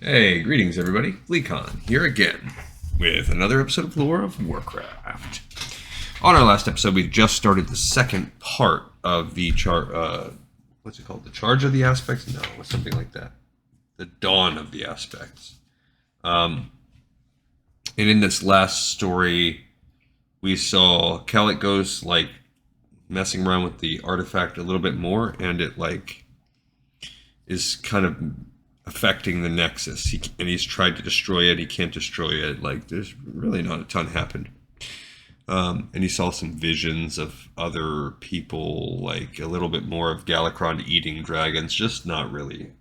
Hey, greetings everybody. Gleekon here again with another episode of Lore of Warcraft. On our last episode, we just started the second part of the what's it called? The Charge of the Aspects? No, it's something like that. The Dawn of the Aspects. And in this last story, we saw Ghost like messing around with the artifact a little bit more, and it like is kind of affecting the Nexus, and he's tried to destroy it. He can't destroy it. Like, there's really not a ton happened. And he saw some visions of other people, like a little bit more of Galakrond eating dragons, just not really,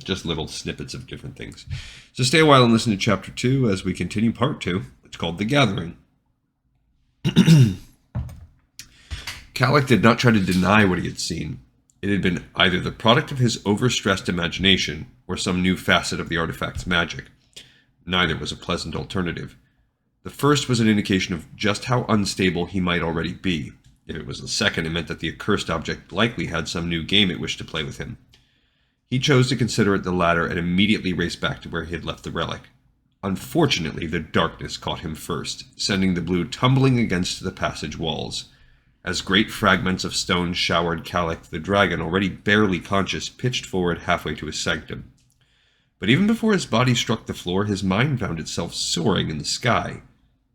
just little snippets of different things. So stay a while and listen to Chapter 2 as we continue Part 2. It's called The Gathering. Kalik did not try to deny what he had seen. It had been either the product of his overstressed imagination or some new facet of the artifact's magic. Neither was a pleasant alternative. The first was an indication of just how unstable he might already be. If it was the second, it meant that the accursed object likely had some new game it wished to play with him. He chose to consider it the latter and immediately raced back to where he had left the relic. Unfortunately, the darkness caught him first, sending the blue tumbling against the passage walls. As great fragments of stone showered Kalik, the dragon, already barely conscious, pitched forward halfway to his sanctum. But even before his body struck the floor, his mind found itself soaring in the sky.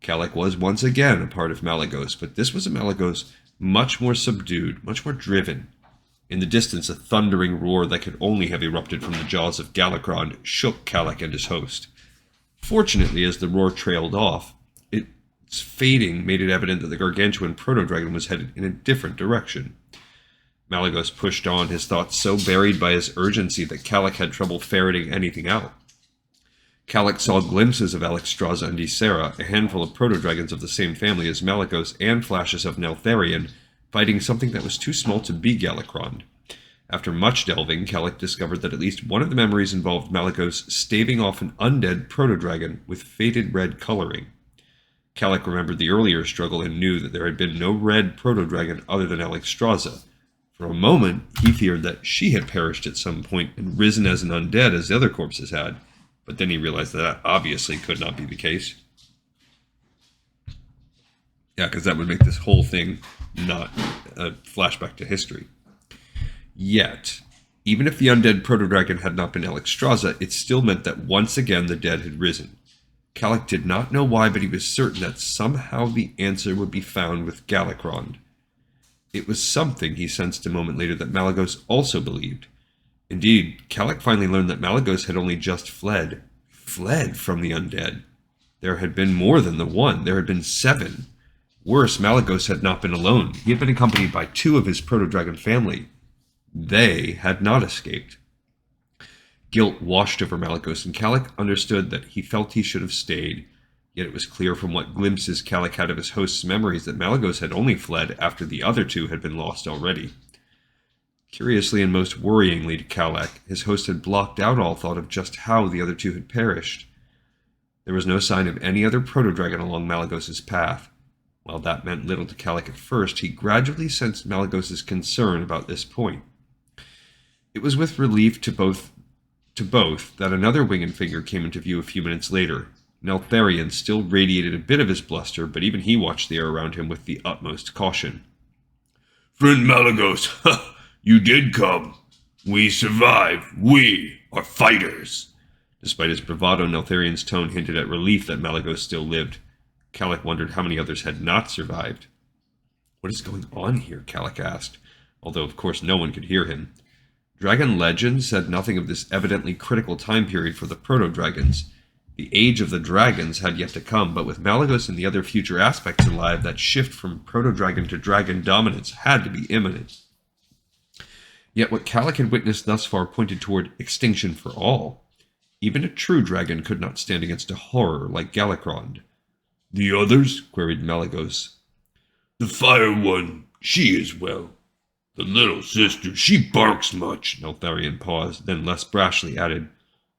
Kalik was once again a part of Malygos, but this was a Malygos much more subdued, much more driven. In the distance, a thundering roar that could only have erupted from the jaws of Galakrond shook Kalik and his host. Fortunately, as the roar trailed off, its fading made it evident that the gargantuan proto-dragon was headed in a different direction. Malygos pushed on, his thoughts so buried by his urgency that Kalik had trouble ferreting anything out. Kalik saw glimpses of Alexstrasza and Ysera, a handful of proto-dragons of the same family as Malygos, and flashes of Neltharion, fighting something that was too small to be Galakrond. After much delving, Kalik discovered that at least one of the memories involved Malygos staving off an undead proto-dragon with faded red coloring. Kalik remembered the earlier struggle and knew that there had been no red proto-dragon other than Alexstrasza. For a moment, he feared that she had perished at some point and risen as an undead as the other corpses had, but then he realized that obviously could not be the case. Yeah, because that would make this whole thing not a flashback to history. Yet, even if the undead proto-dragon had not been Alexstrasza, it still meant that once again the dead had risen. Kalik did not know why, but he was certain that somehow the answer would be found with Galakrond. It was something, he sensed a moment later, that Malygos also believed. Indeed, Kalik finally learned that Malygos had only just fled from the undead. There had been more than the one. There had been 7. Worse, Malygos had not been alone. He had been accompanied by 2 of his proto-dragon family. They had not escaped. Guilt washed over Malygos, and Kalik understood that he felt he should have stayed. Yet it was clear from what glimpses Kalik had of his host's memories that Malygos had only fled after the other 2 had been lost already. Curiously and most worryingly to Kalik, his host had blocked out all thought of just how the other 2 had perished. There was no sign of any other proto-dragon along Malygos' path. While that meant little to Kalik at first, he gradually sensed Malygos' concern about this point. It was with relief to both that another winged figure came into view a few minutes later. Neltharion still radiated a bit of his bluster, but even he watched the air around him with the utmost caution. Friend Malygos, you did come. We survived. We are fighters. Despite his bravado, Neltharion's tone hinted at relief that Malygos still lived. Kalik wondered how many others had not survived. What is going on here? Kalik asked, although of course no one could hear him. Dragon legend said nothing of this evidently critical time period for the proto-dragons. The age of the dragons had yet to come, but with Malygos and the other future aspects alive, that shift from proto-dragon to dragon dominance had to be imminent. Yet what Kalik had witnessed thus far pointed toward extinction for all. Even a true dragon could not stand against a horror like Galakrond. The others? Queried Malygos. The Fire One, she is well. The little sister, she barks much. Neltharion paused, then less brashly added,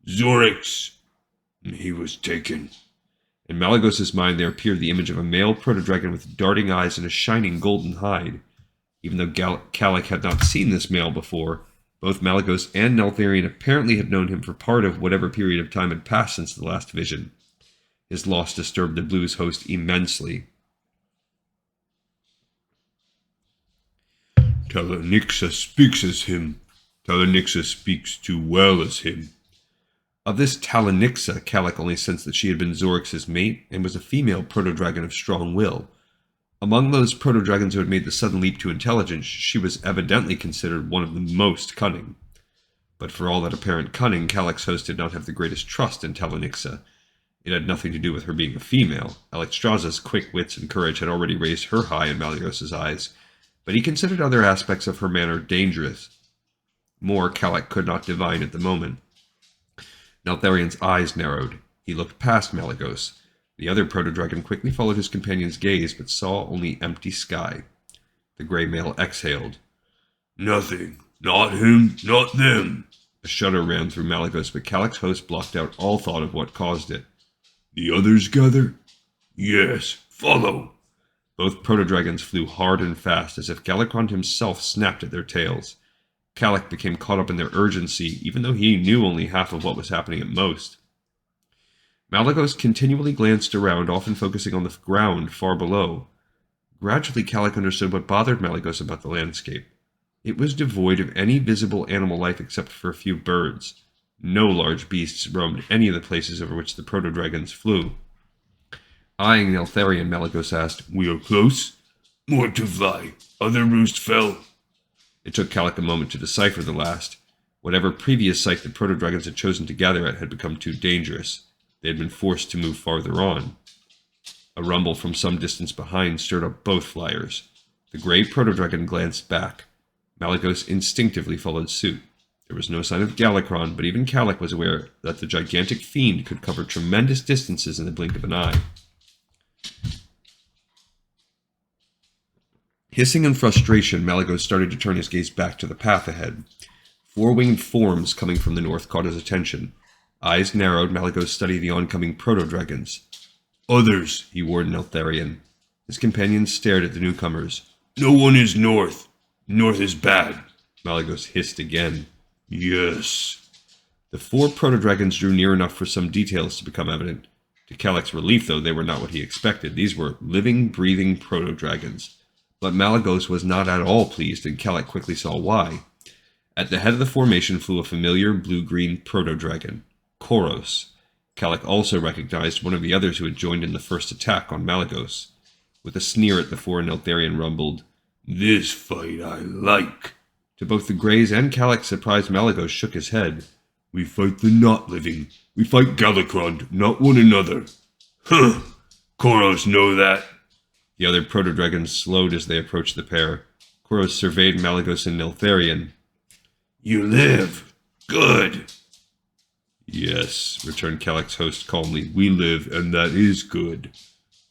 Zorix, he was taken. In Malygos' mind there appeared the image of a male proto-dragon with darting eyes and a shining golden hide. Even though Kalik had not seen this male before, Both Malygos and Neltharion apparently had known him for part of whatever period of time had passed since the last vision. His loss disturbed the Blues host immensely. Talanixa speaks as him. Talanixa speaks too well as him. Of this Talanixa, Kalik only sensed that she had been Zorix's mate and was a female proto-dragon of strong will. Among those proto-dragons who had made the sudden leap to intelligence, she was evidently considered one of the most cunning. But for all that apparent cunning, Kalik's host did not have the greatest trust in Talanixa. It had nothing to do with her being a female. Alexstrasza's quick wits and courage had already raised her high in Malygos' eyes, but he considered other aspects of her manner dangerous. More Kalik could not divine at the moment. Neltharion's eyes narrowed. He looked past Malygos. The other proto-dragon quickly followed his companion's gaze, but saw only empty sky. The gray male exhaled. Nothing. Not him, not them. A shudder ran through Malygos, but Kalik's host blocked out all thought of what caused it. The others gather? Yes, follow. Both proto-dragons flew hard and fast, as if Galakrond himself snapped at their tails. Kalik became caught up in their urgency, even though he knew only half of what was happening at most. Malygos continually glanced around, often focusing on the ground far below. Gradually, Kalik understood what bothered Malygos about the landscape. It was devoid of any visible animal life except for a few birds. No large beasts roamed any of the places over which the proto-dragons flew. Eyeing Neltharion, Malygos asked, We are close? More to fly. Other roost fell. It took Kalik a moment to decipher the last. Whatever previous site the proto-dragons had chosen to gather at had become too dangerous. They had been forced to move farther on. A rumble from some distance behind stirred up both flyers. The gray proto-dragon glanced back. Malygos instinctively followed suit. There was no sign of Galakrond, but even Kalik was aware that the gigantic fiend could cover tremendous distances in the blink of an eye. Hissing in frustration, Malygos started to turn his gaze back to the path ahead. Four-winged forms coming from the north caught his attention. Eyes narrowed, Malygos studied the oncoming proto-dragons. Others, he warned Neltharion. His companions stared at the newcomers. No one is north. North is bad. Malygos hissed again. Yes. The four proto-dragons drew near enough for some details to become evident. To Kalik's relief, though, they were not what he expected. These were living, breathing proto-dragons. But Malygos was not at all pleased, and Kalik quickly saw why. At the head of the formation flew a familiar blue-green proto-dragon, Koros. Kalik also recognized one of the others who had joined in the first attack on Malygos. With a sneer at the four, Neltharion rumbled, This fight I like. To both the Greys and Kalik, surprised, Malygos shook his head. We fight the not living. We fight Galakrond, not one another. Huh. Koros know that. The other proto-dragons slowed as they approached the pair. Koros surveyed Malygos and Neltharion. You live. Good. Yes, returned Kalik's host calmly. We live, and that is good.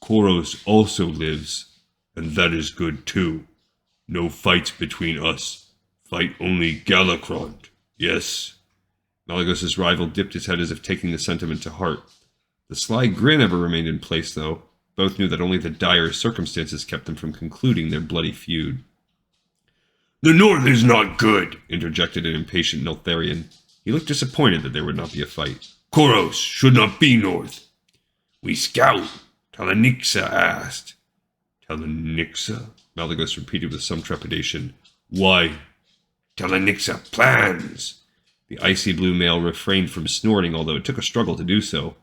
Koros also lives, and that is good too. No fights between us. Fight only Galakrond. Yes. Malygos' rival dipped his head as if taking the sentiment to heart. The sly grin ever remained in place, though. Both knew that only the dire circumstances kept them from concluding their bloody feud. The north is not good, interjected an impatient Neltharion. He looked disappointed that there would not be a fight. Koros should not be north. We scout, Talanixa asked. Talanixa? Malygos repeated with some trepidation. Why? Talanixa plans. The icy blue male refrained from snorting, although it took a struggle to do so.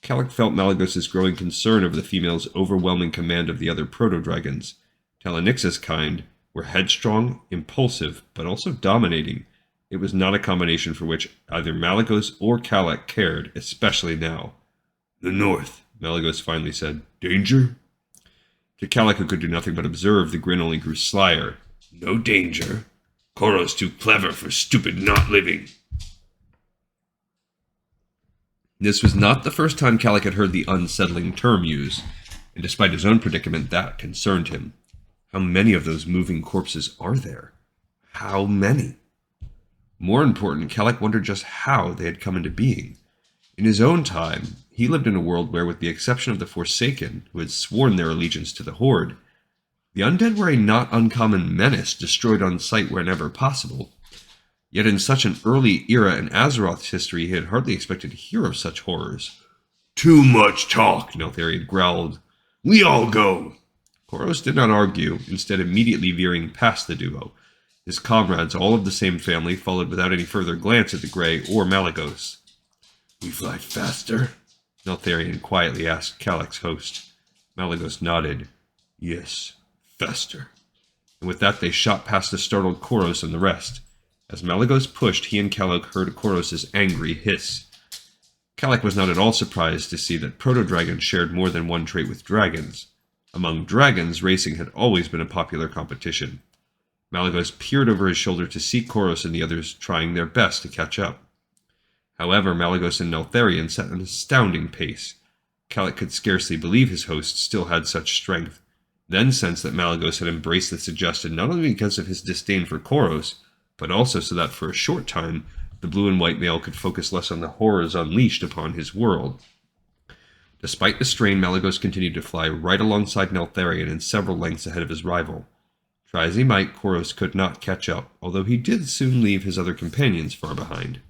Kalik felt Malygos' growing concern over the female's overwhelming command of the other proto-dragons. Talanixa's kind were headstrong, impulsive, but also dominating. It was not a combination for which either Malygos or Kalik cared, especially now. The north, Malygos finally said. Danger? To Kalik, who could do nothing but observe, the grin only grew slyer. No danger. Koros too clever for stupid not living. This was not the first time Kalik had heard the unsettling term used, and despite his own predicament, that concerned him. How many of those moving corpses are there? How many? More important, Kalik wondered just how they had come into being. In his own time, he lived in a world where, with the exception of the Forsaken, who had sworn their allegiance to the Horde, the undead were a not uncommon menace destroyed on sight whenever possible. Yet in such an early era in Azeroth's history, he had hardly expected to hear of such horrors. Too much talk, Neltharion growled. We all go. Koros did not argue, instead immediately veering past the duo. His comrades, all of the same family, followed without any further glance at the Grey or Malygos. We fly faster? Neltharion quietly asked Kalak's host. Malygos nodded. Yes, faster. And with that they shot past the startled Koros and the rest. As Malygos pushed, he and Kalak heard Koros' angry hiss. Kalak was not at all surprised to see that proto-dragons shared more than one trait with dragons. Among dragons, racing had always been a popular competition. Malygos peered over his shoulder to see Koros and the others trying their best to catch up. However, Malygos and Neltharion set an astounding pace. Kalak could scarcely believe his host still had such strength, then sensed that Malygos had embraced the suggestion not only because of his disdain for Koros, but also so that for a short time, the blue and white male could focus less on the horrors unleashed upon his world. Despite the strain, Malygos continued to fly right alongside Neltharion and several lengths ahead of his rival. Try as he might, Koros could not catch up, although he did soon leave his other companions far behind.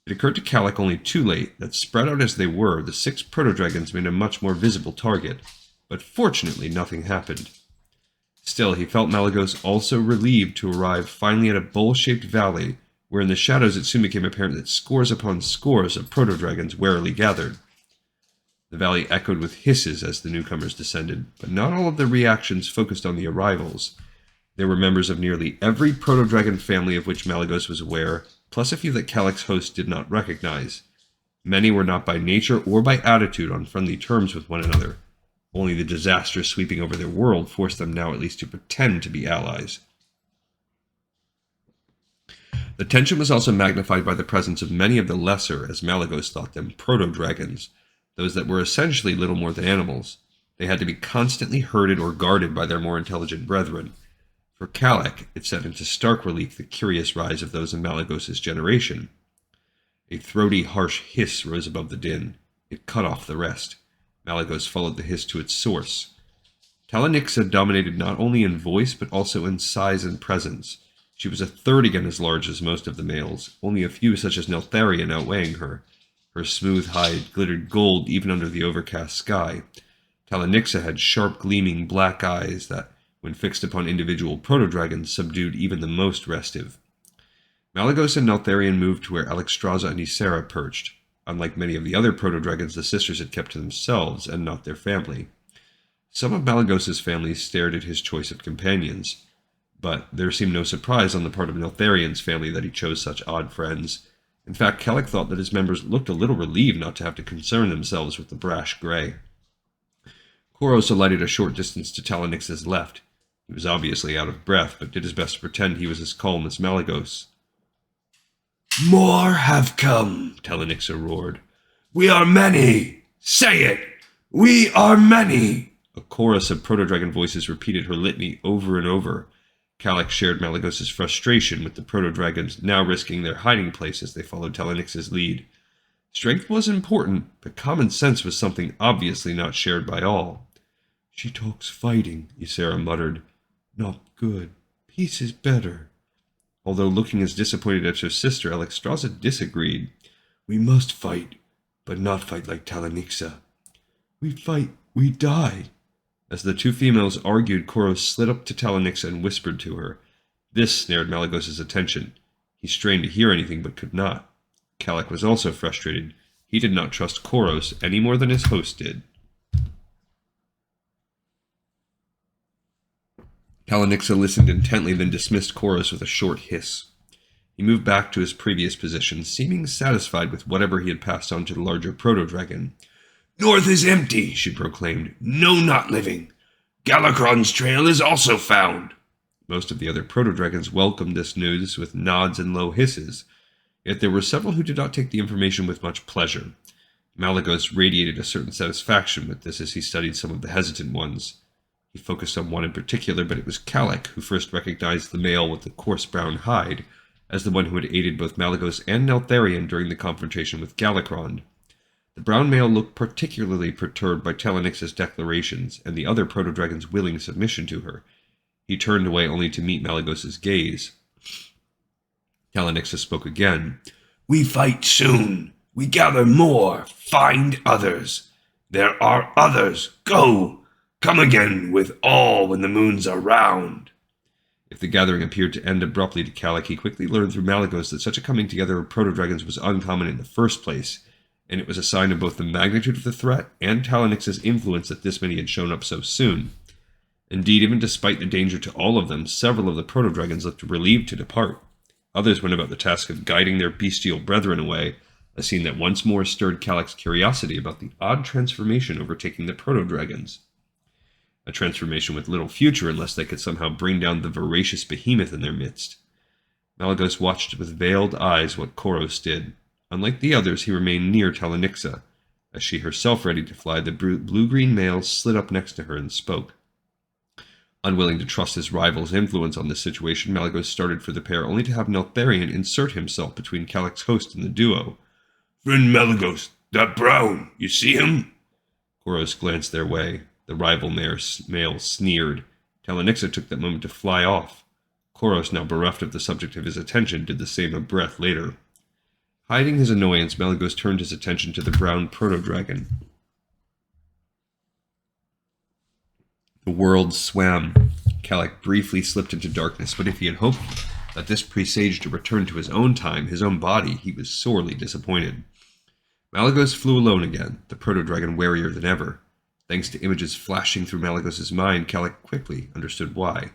It occurred to Kalak only too late that, spread out as they were, the 6 proto-dragons made a much more visible target, but fortunately nothing happened. Still, he felt Malygos also relieved to arrive finally at a bowl-shaped valley, where in the shadows it soon became apparent that scores upon scores of proto-dragons warily gathered. The valley echoed with hisses as the newcomers descended, but not all of the reactions focused on the arrivals. There were members of nearly every proto-dragon family of which Malygos was aware, plus a few that Kalak's host did not recognize. Many were not by nature or by attitude on friendly terms with one another. Only the disaster sweeping over their world forced them now at least to pretend to be allies. The tension was also magnified by the presence of many of the lesser, as Malygos thought them, proto-dragons, those that were essentially little more than animals. They had to be constantly herded or guarded by their more intelligent brethren. For Kalak, it set into stark relief the curious rise of those in Malygos' generation. A throaty, harsh hiss rose above the din. It cut off the rest. Malygos followed the hiss to its source. Talanixa dominated not only in voice, but also in size and presence. She was a third again as large as most of the males, only a few such as Neltharion outweighing her. Her smooth hide glittered gold even under the overcast sky. Talanixa had sharp, gleaming black eyes that, when fixed upon individual proto-dragons, subdued even the most restive. Malygos and Neltharion moved to where Alexstrasza and Ysera perched. Unlike many of the other proto-dragons, the sisters had kept to themselves and not their family. Some of Malygos' family stared at his choice of companions, but there seemed no surprise on the part of Neltharion's family that he chose such odd friends. In fact, Kalak thought that his members looked a little relieved not to have to concern themselves with the brash Grey. Koros alighted a short distance to Talanix's left. He was obviously out of breath, but did his best to pretend he was as calm as Malygos. More have come, Talanixa roared. We are many! Say it! We are many! A chorus of proto-dragon voices repeated her litany over and over. Kalak shared Malygos' frustration with the proto-dragons now risking their hiding place as they followed Talanix's lead. Strength was important, but common sense was something obviously not shared by all. She talks fighting, Ysera muttered. Not good. Peace is better. Although looking as disappointed as her sister, Alexstrasza disagreed. We must fight, but not fight like Talanixa. We fight, we die. As the two females argued, Koros slid up to Talanixa and whispered to her. This snared Malygos' attention. He strained to hear anything, but could not. Kalak was also frustrated. He did not trust Koros any more than his host did. Talanixa listened intently, then dismissed Koros with a short hiss. He moved back to his previous position, seeming satisfied with whatever he had passed on to the larger proto-dragon. North is empty, she proclaimed. No not living. Galakrond's trail is also found. Most of the other proto-dragons welcomed this news with nods and low hisses, yet there were several who did not take the information with much pleasure. Malygos radiated a certain satisfaction with this as he studied some of the hesitant ones. He focused on one in particular, but it was Kalak who first recognized the male with the coarse brown hide as the one who had aided both Malygos and Neltharion during the confrontation with Galakrond. The brown male looked particularly perturbed by Talanix's declarations and the other proto-dragon's willing submission to her. He turned away only to meet Malygos' gaze. Kalanixa spoke again. We fight soon. We gather more. Find others. There are others. Go. Come again with all when the moons are round. If the gathering appeared to end abruptly to Kalak, he quickly learned through Malygos that such a coming together of proto-dragons was uncommon in the first place, and it was a sign of both the magnitude of the threat and Talanix's influence that this many had shown up so soon. Indeed, even despite the danger to all of them, several of the proto-dragons looked relieved to depart. Others went about the task of guiding their bestial brethren away, a scene that once more stirred Kalak's curiosity about the odd transformation overtaking the proto-dragons. A transformation with little future unless they could somehow bring down the voracious behemoth in their midst. Malygos watched with veiled eyes what Koros did. Unlike the others, he remained near Talanixa. As she herself ready to fly, the blue-green male slid up next to her and spoke. Unwilling to trust his rival's influence on this situation, Malygos started for the pair, only to have Neltharion insert himself between Kalak's host and the duo. Friend Malygos, that brown, you see him? Koros glanced their way. The rival male sneered. Talanixa took that moment to fly off. Koros, now bereft of the subject of his attention, did the same a breath later. Hiding his annoyance, Malygos turned his attention to the brown proto-dragon. The world swam. Kalak briefly slipped into darkness, but if he had hoped that this presaged a return to his own time, his own body, he was sorely disappointed. Malygos flew alone again, the proto-dragon warier than ever. Thanks to images flashing through Malygos' mind, Kalak quickly understood why.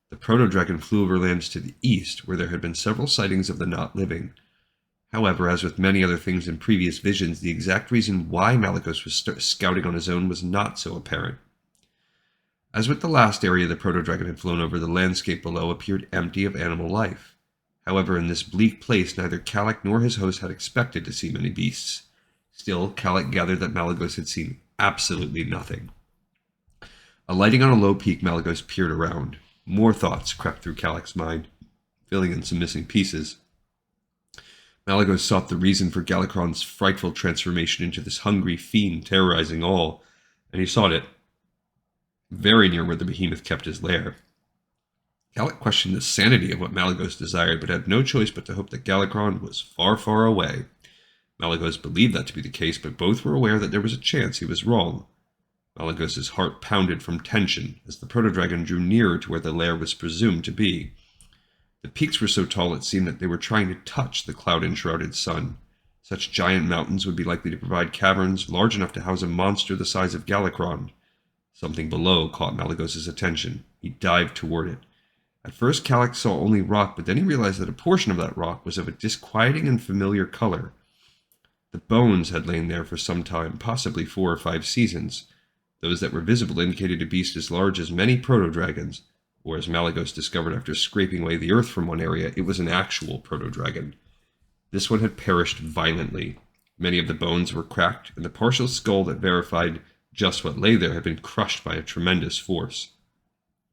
The proto-dragon flew over lands to the east, where there had been several sightings of the not living. However, as with many other things in previous visions, the exact reason why Malygos was scouting on his own was not so apparent. As with the last area the proto-dragon had flown over, the landscape below appeared empty of animal life. However, in this bleak place, neither Kalak nor his host had expected to see many beasts. Still, Kalak gathered that Malygos had seen absolutely nothing. Alighting on a low peak, Malygos peered around. More thoughts crept through Kalak's mind, filling in some missing pieces. Malygos sought the reason for Galakrond's frightful transformation into this hungry fiend terrorizing all, and he sought it very near where the behemoth kept his lair. Kalak questioned the sanity of what Malygos desired, but had no choice but to hope that Galakrond was far, far away. Malygos believed that to be the case, but both were aware that there was a chance he was wrong. Malygos' heart pounded from tension as the proto-dragon drew nearer to where the lair was presumed to be. The peaks were so tall it seemed that they were trying to touch the cloud-enshrouded sun. Such giant mountains would be likely to provide caverns large enough to house a monster the size of Galakrond. Something below caught Malygos' attention. He dived toward it. At first, Kalak saw only rock, but then he realized that a portion of that rock was of a disquieting and familiar color. The bones had lain there for some time, possibly 4 or 5 seasons. Those that were visible indicated a beast as large as many proto-dragons, or as Malygos discovered after scraping away the earth from one area, it was an actual proto-dragon. This one had perished violently. Many of the bones were cracked, and the partial skull that verified just what lay there had been crushed by a tremendous force.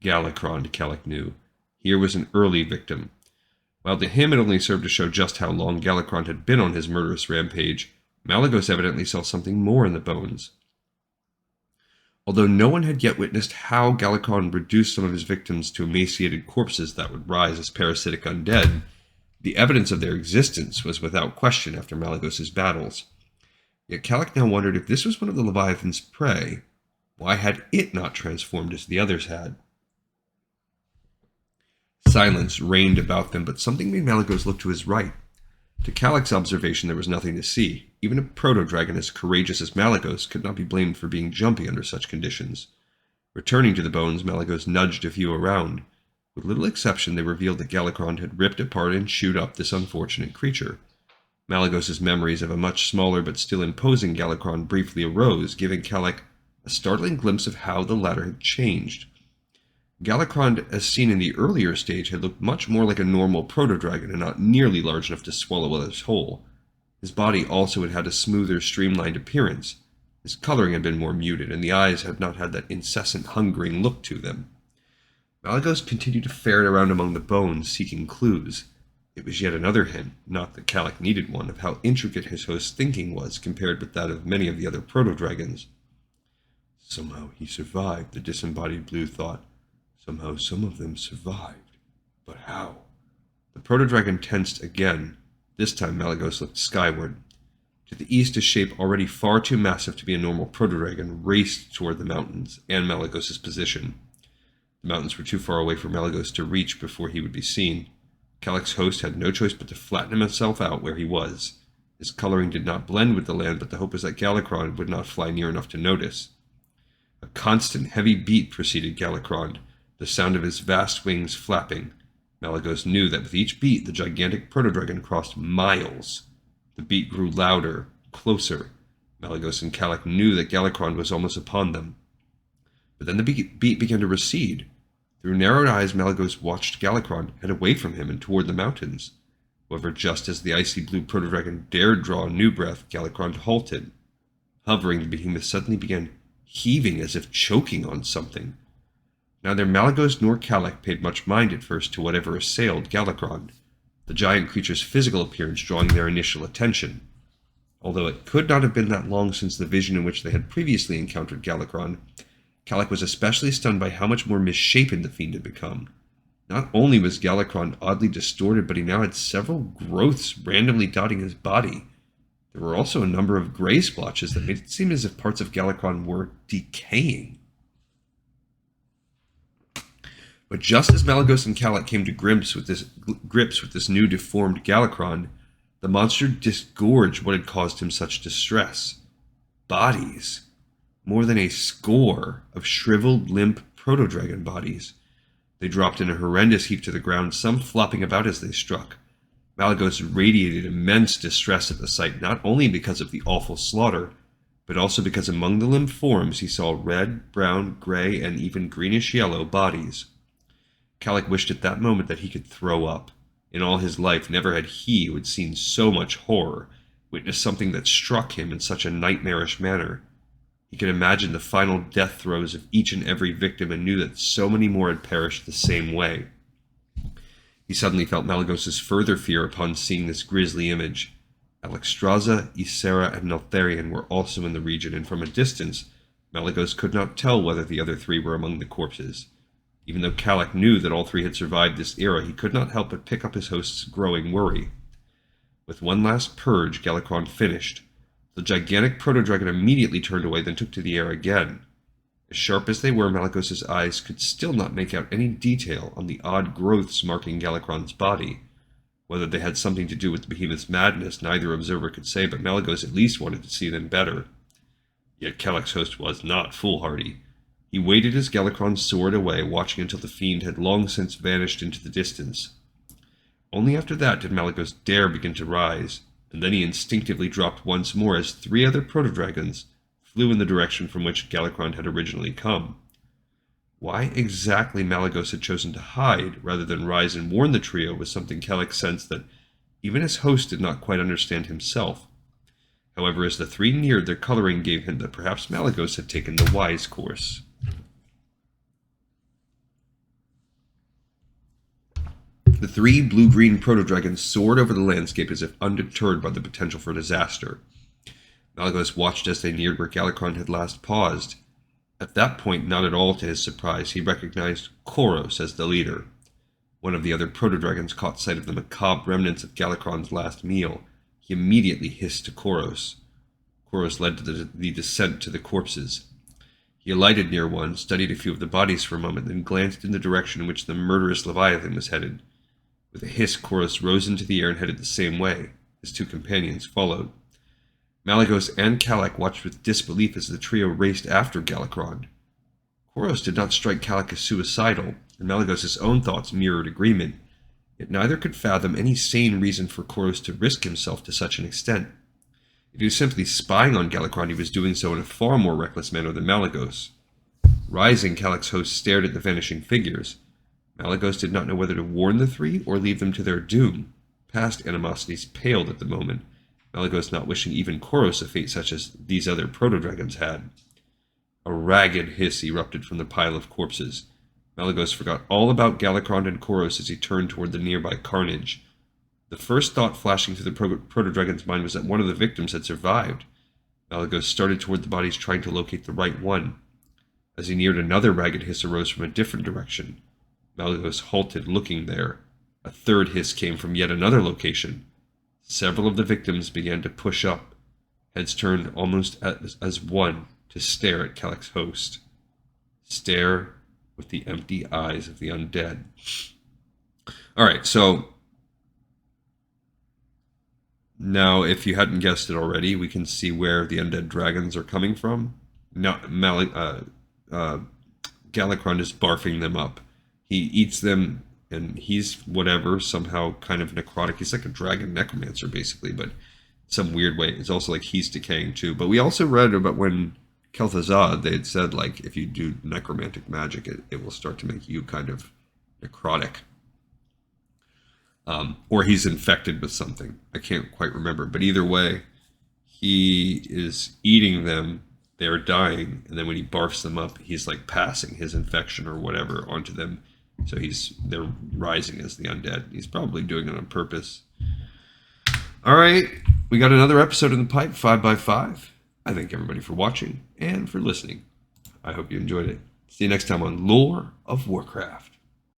Galakrond, Kalak knew. Here was an early victim. While to him it only served to show just how long Galakrond had been on his murderous rampage, Malygos evidently saw something more in the bones. Although no one had yet witnessed how Galakrond reduced some of his victims to emaciated corpses that would rise as parasitic undead, the evidence of their existence was without question after Malygos' battles. Yet Kalak now wondered if this was one of the Leviathan's prey. Why had it not transformed as the others had? Silence reigned about them, but something made Malygos look to his right. To Kalak's observation, there was nothing to see. Even a proto-dragon as courageous as Malygos could not be blamed for being jumpy under such conditions. Returning to the bones, Malygos nudged a few around. With little exception, they revealed that Galakrond had ripped apart and chewed up this unfortunate creature. Malygos' memories of a much smaller but still imposing Galakrond briefly arose, giving Kalak a startling glimpse of how the latter had changed. Galakrond, as seen in the earlier stage, had looked much more like a normal proto-dragon and not nearly large enough to swallow others whole. His body also had had a smoother, streamlined appearance. His coloring had been more muted, and the eyes had not had that incessant, hungering look to them. Malygos continued to ferret around among the bones, seeking clues. It was yet another hint, not that Kalak needed one, of how intricate his host's thinking was compared with that of many of the other proto-dragons. Somehow he survived, the disembodied blue thought. Somehow some of them survived. But how? The proto-dragon tensed again. This time Malygos looked skyward. To the east, a shape already far too massive to be a normal proto-dragon raced toward the mountains and Malygos' position. The mountains were too far away for Malygos to reach before he would be seen. Kalak's host had no choice but to flatten himself out where he was. His coloring did not blend with the land, but the hope was that Galakrond would not fly near enough to notice. A constant heavy beat preceded Galakrond, the sound of his vast wings flapping. Malygos knew that with each beat, the gigantic proto-dragon crossed miles. The beat grew louder, closer. Malygos and Kalak knew that Galakrond was almost upon them. But then the beat began to recede. Through narrowed eyes, Malygos watched Galakrond head away from him and toward the mountains. However, just as the icy blue proto-dragon dared draw a new breath, Galakrond halted. Hovering, the behemoth suddenly began heaving as if choking on something. Neither Malygos nor Kalak paid much mind at first to whatever assailed Galakrond, the giant creature's physical appearance drawing their initial attention. Although it could not have been that long since the vision in which they had previously encountered Galakrond, Kalak was especially stunned by how much more misshapen the fiend had become. Not only was Galakrond oddly distorted, but he now had several growths randomly dotting his body. There were also a number of gray splotches that made it seem as if parts of Galakrond were decaying. But just as Malygos and Kalak came to grips with this new deformed Galakrond, the monster disgorged what had caused him such distress. Bodies. More than a score of shriveled, limp proto-dragon bodies. They dropped in a horrendous heap to the ground, some flopping about as they struck. Malygos radiated immense distress at the sight, not only because of the awful slaughter, but also because among the limp forms he saw red, brown, gray, and even greenish-yellow bodies. Kalak wished at that moment that he could throw up. In all his life, never had he, who had seen so much horror, witnessed something that struck him in such a nightmarish manner. He could imagine the final death throes of each and every victim and knew that so many more had perished the same way. He suddenly felt Malygos' further fear upon seeing this grisly image. Alexstrasza, Ysera, and Neltharion were also in the region, and from a distance, Malygos could not tell whether the other three were among the corpses. Even though Kalak knew that all three had survived this era, he could not help but pick up his host's growing worry. With one last purge, Galakrond finished. The gigantic proto-dragon immediately turned away, then took to the air again. As sharp as they were, Malygos' eyes could still not make out any detail on the odd growths marking Galakrond's body. Whether they had something to do with the behemoth's madness, neither observer could say, but Malygos at least wanted to see them better. Yet Kalak's host was not foolhardy. He waited as Galakrond soared away, watching until the fiend had long since vanished into the distance. Only after that did Malygos dare begin to rise, and then he instinctively dropped once more as three other proto-dragons flew in the direction from which Galakrond had originally come. Why exactly Malygos had chosen to hide rather than rise and warn the trio was something Kalak sensed that even his host did not quite understand himself. However, as the three neared, their coloring gave him that perhaps Malygos had taken the wise course. The three blue-green proto-dragons soared over the landscape as if undeterred by the potential for disaster. Malygos watched as they neared where Galakrond had last paused. At that point, not at all to his surprise, he recognized Koros as the leader. One of the other proto-dragons caught sight of the macabre remnants of Galakrond's last meal. He immediately hissed to Koros. Koros led to the descent to the corpses. He alighted near one, studied a few of the bodies for a moment, then glanced in the direction in which the murderous Leviathan was headed. With a hiss, Koros rose into the air and headed the same way. His two companions followed. Malygos and Kalak watched with disbelief as the trio raced after Galakrond. Koros did not strike Kalak as suicidal, and Malygos' own thoughts mirrored agreement, yet neither could fathom any sane reason for Koros to risk himself to such an extent. If he was simply spying on Galakrond, he was doing so in a far more reckless manner than Malygos. Rising, Kalak's host stared at the vanishing figures. Malygos did not know whether to warn the three or leave them to their doom. Past animosities paled at the moment, Malygos not wishing even Koros a fate such as these other proto-dragons had. A ragged hiss erupted from the pile of corpses. Malygos forgot all about Galakrond and Koros as he turned toward the nearby carnage. The first thought flashing through the proto-dragon's mind was that one of the victims had survived. Malygos started toward the bodies, trying to locate the right one. As he neared, another ragged hiss arose from a different direction. Malygos halted, looking there. A third hiss came from yet another location. Several of the victims began to push up, heads turned almost as one to stare at Kellick's host. Stare with the empty eyes of the undead. All right, so now if you hadn't guessed it already, we can see where the undead dragons are coming from. Now, Galakrond is barfing them up. He eats them, and he's whatever, somehow kind of necrotic. He's like a dragon necromancer, basically, but some weird way. It's also like he's decaying too. But we also read about when Kel'Thuzad, they had said, like, if you do necromantic magic, it will start to make you kind of necrotic. Or he's infected with something. I can't quite remember. But either way, he is eating them. They're dying. And then when he barfs them up, he's like passing his infection or whatever onto them. So they're rising as the undead. He's probably doing it on purpose. All right. We got another episode in the pipe, 5x5. I thank everybody for watching and for listening. I hope you enjoyed it. See you next time on Lore of Warcraft.